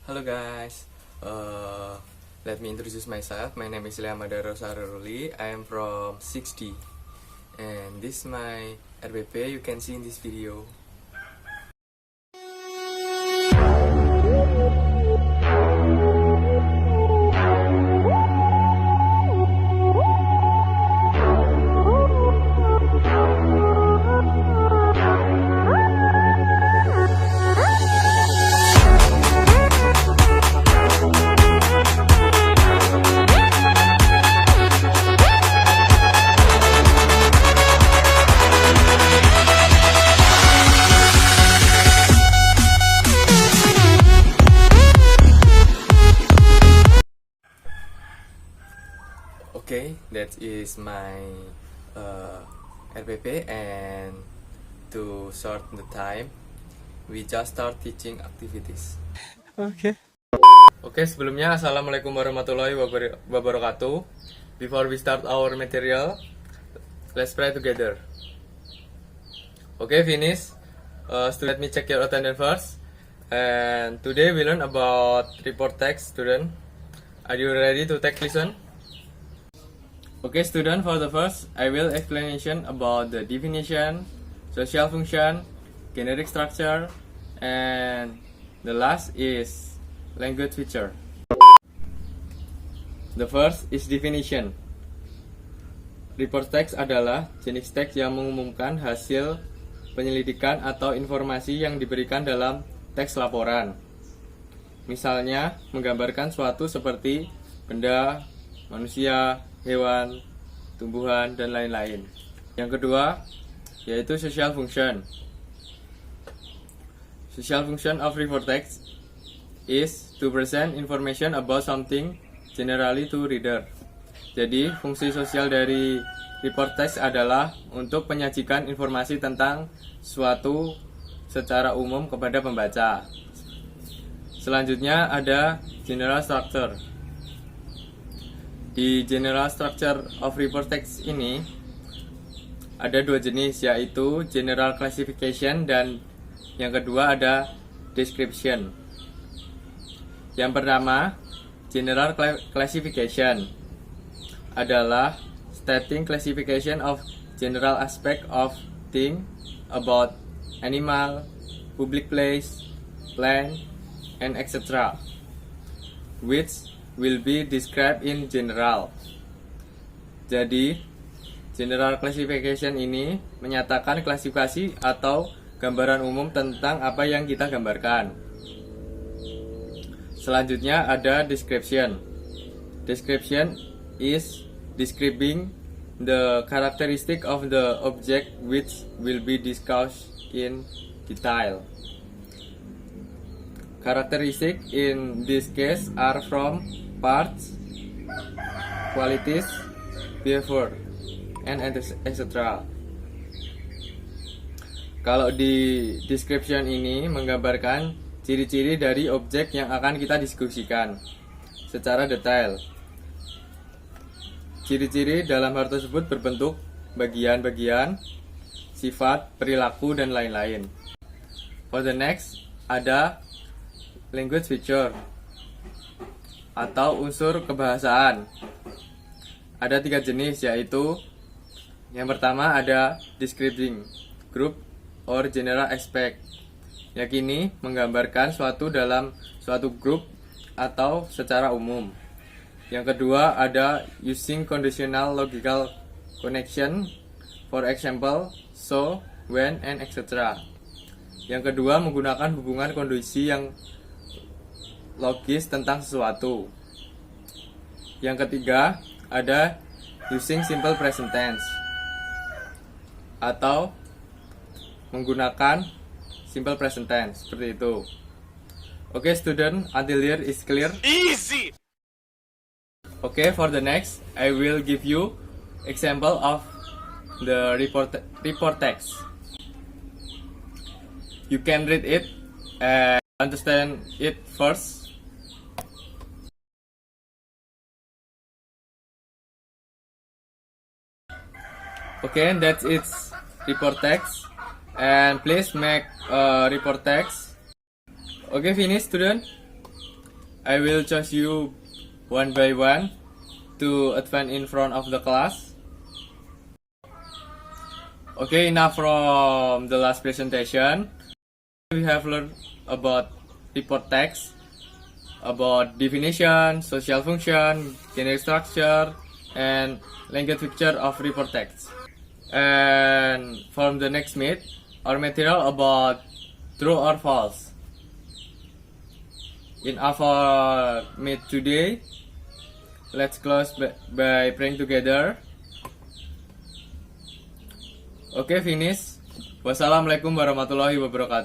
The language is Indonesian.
Hello guys, let me introduce myself. My name is Liamadaro Sararuli. I am from 6D, and this is my RBP. You can see in this video. Okay, that is my RPP, and to shorten the time, we just start teaching activities. Oke, sebelumnya Assalamualaikum warahmatullahi wabarakatuh. Before we start our material, let's pray together. Okay, finish. Student, let me check your attendance first. And today we learn about report text. Student, are you ready to take listen? Okay, student, for the first, I will explanation about the definition, social function, generic structure, and the last is language feature. The first is definition. Report text adalah jenis teks yang mengumumkan hasil penyelidikan atau informasi yang diberikan dalam teks laporan. Misalnya, menggambarkan suatu seperti benda, manusia, hewan, tumbuhan, dan lain-lain. Yang kedua, yaitu social function. Social function of report text is to present information about something generally to reader. Jadi, fungsi sosial dari report text adalah untuk menyajikan informasi tentang suatu secara umum kepada pembaca. Selanjutnya ada general structure. Di general structure of report text ini ada dua jenis, yaitu general classification dan yang kedua ada description. Yang pertama, general classification adalah stating classification of general aspect of thing about animal, public place, plant, and etc., which will be described in general. Jadi, general classification ini menyatakan klasifikasi atau gambaran umum tentang apa yang kita gambarkan. Selanjutnya ada description. Description is describing the characteristic of the object which will be discussed in detail. Characteristics in this case are from parts, qualities, behavior, and etc. Kalau di description ini menggambarkan ciri-ciri dari objek yang akan kita diskusikan secara detail. Ciri-ciri dalam hal tersebut berbentuk bagian-bagian, sifat, perilaku, dan lain-lain. For the next, ada language feature atau unsur kebahasaan. Ada tiga jenis, yaitu yang pertama ada describing group or general aspect. Yang ini menggambarkan suatu dalam suatu grup atau secara umum. Yang kedua ada using conditional logical connection, for example, so, when, and etc. Yang kedua menggunakan hubungan kondisi yang logis tentang sesuatu. Yang ketiga ada using simple present tense atau menggunakan simple present tense, seperti itu. Okay, student, until here is clear? Easy. Okay, for the next, I will give you example of the report text. You can read it and understand it first. Okay, that's its report text. And please make a report text. Okay, finish, student. I will choose you one by one to advance in front of the class. Okay, enough from the last presentation. We have learned about report text, about definition, social function, generic structure, and language feature of report text. And from the next meet, our material about true or false. In our meet today, let's close by praying together. Okay, finish. Wassalamualaikum warahmatullahi wabarakatuh.